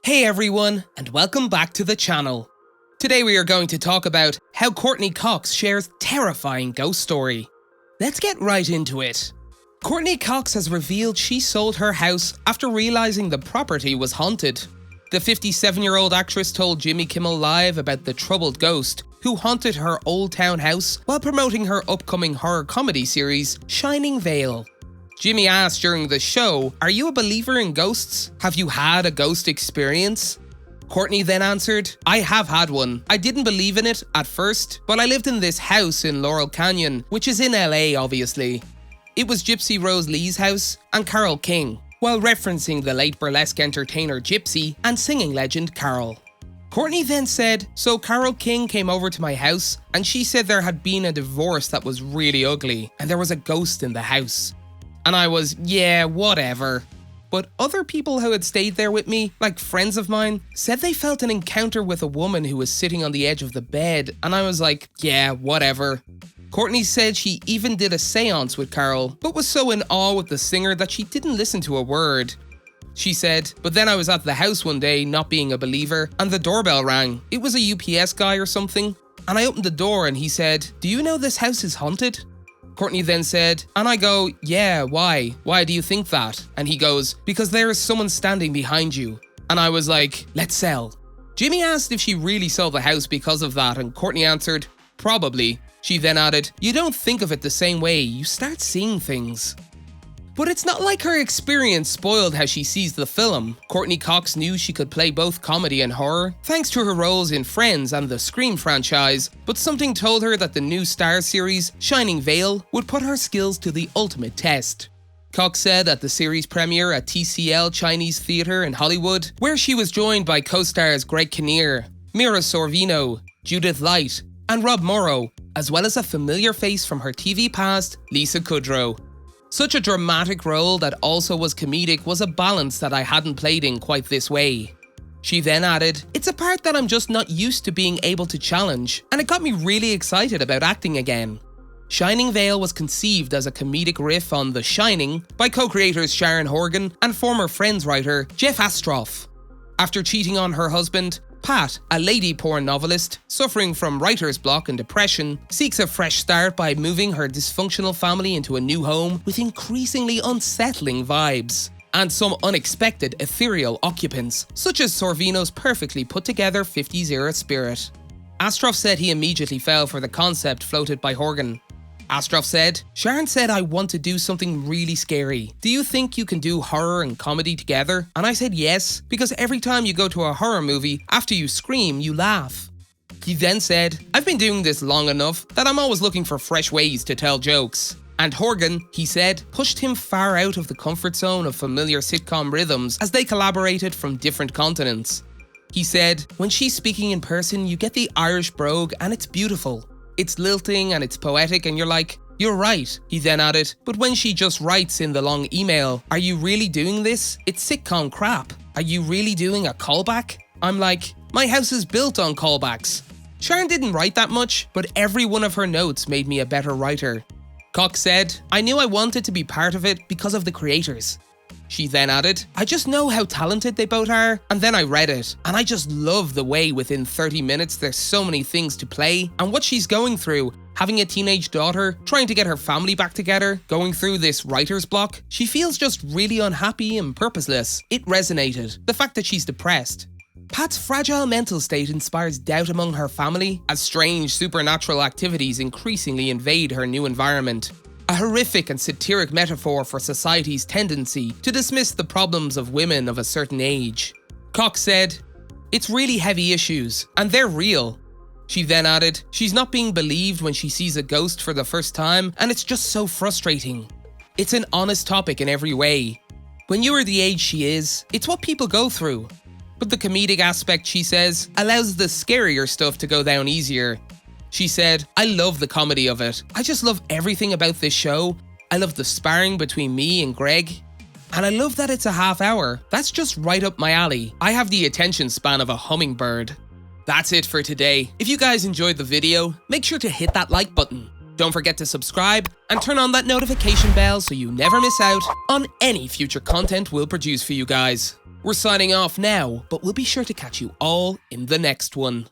Hey everyone, and welcome back to the channel. Today we are going to talk about how Courtney Cox shares terrifying ghost story. Let's get right into it. Courtney Cox has revealed she sold her house after realizing the property was haunted. The 57-year-old actress told Jimmy Kimmel Live about the troubled ghost who haunted her old town house while promoting her upcoming horror comedy series, Shining Vale. Jimmy asked during the show, "Are you a believer in ghosts? Have you had a ghost experience?" Courtney then answered, "I have had one. I didn't believe in it at first, but I lived in this house in Laurel Canyon, which is in LA obviously. It was Gypsy Rose Lee's house and Carole King," while referencing the late burlesque entertainer Gypsy and singing legend Carole. Courtney then said, "So Carole King came over to my house and she said there had been a divorce that was really ugly and there was a ghost in the house. And I was, yeah, whatever. But other people who had stayed there with me, like friends of mine, said they felt an encounter with a woman who was sitting on the edge of the bed, and I was like, yeah, whatever." Courtney said she even did a seance with Carole, but was so in awe with the singer that she didn't listen to a word. She said, "But then I was at the house one day, not being a believer, and the doorbell rang. It was a UPS guy or something. And I opened the door and he said, 'Do you know this house is haunted?' Courtney then said, and I go, 'Yeah, why? Why do you think that?' And he goes, 'Because there is someone standing behind you.' And I was like, let's sell." Jimmy asked if she really sold the house because of that, and Courtney answered, "Probably." She then added, "You don't think of it the same way, you start seeing things." But it's not like her experience spoiled how she sees the film. Courtney Cox knew she could play both comedy and horror, thanks to her roles in Friends and the Scream franchise, but something told her that the new Starz series, Shining Vale, would put her skills to the ultimate test. Cox said at the series premiere at TCL Chinese Theatre in Hollywood, where she was joined by co-stars Greg Kinnear, Mira Sorvino, Judith Light, and Rob Morrow, as well as a familiar face from her TV past, Lisa Kudrow. "Such a dramatic role that also was comedic was a balance that I hadn't played in quite this way." She then added, "It's a part that I'm just not used to being able to challenge, and it got me really excited about acting again." Shining Vale was conceived as a comedic riff on The Shining by co-creators Sharon Horgan and former Friends writer Jeff Astrof. After cheating on her husband, Pat, a lady porn novelist suffering from writer's block and depression, seeks a fresh start by moving her dysfunctional family into a new home with increasingly unsettling vibes and some unexpected ethereal occupants, such as Sorvino's perfectly put together 50s-era spirit. Astrof said he immediately fell for the concept floated by Horgan. Astrof said, "Sharon said I want to do something really scary. Do you think you can do horror and comedy together?" And I said yes, because every time you go to a horror movie, after you scream, you laugh. He then said, "I've been doing this long enough that I'm always looking for fresh ways to tell jokes." And Horgan, he said, pushed him far out of the comfort zone of familiar sitcom rhythms as they collaborated from different continents. He said, "When she's speaking in person, you get the Irish brogue and it's beautiful. It's lilting and it's poetic and you're like, you're right." He then added, "But when she just writes in the long email, 'Are you really doing this? It's sitcom crap. Are you really doing a callback?' I'm like, my house is built on callbacks." Sharon didn't write that much, but every one of her notes made me a better writer. Cox said, "I knew I wanted to be part of it because of the creators." She then added, "I just know how talented they both are, and then I read it, and I just love the way within 30 minutes there's so many things to play, and what she's going through, having a teenage daughter, trying to get her family back together, going through this writer's block, she feels just really unhappy and purposeless. It resonated, the fact that she's depressed." Pat's fragile mental state inspires doubt among her family as strange supernatural activities increasingly invade her new environment. A horrific and satiric metaphor for society's tendency to dismiss the problems of women of a certain age. Cox said, "It's really heavy issues, and they're real." She then added, "She's not being believed when she sees a ghost for the first time, and it's just so frustrating. It's an honest topic in every way. When you are the age she is, it's what people go through. But the comedic aspect," she says, "allows the scarier stuff to go down easier." She said, "I love the comedy of it. I just love everything about this show. I love the sparring between me and Greg. And I love that it's a half hour. That's just right up my alley. I have the attention span of a hummingbird." That's it for today. If you guys enjoyed the video, make sure to hit that like button. Don't forget to subscribe and turn on that notification bell so you never miss out on any future content we'll produce for you guys. We're signing off now, but we'll be sure to catch you all in the next one.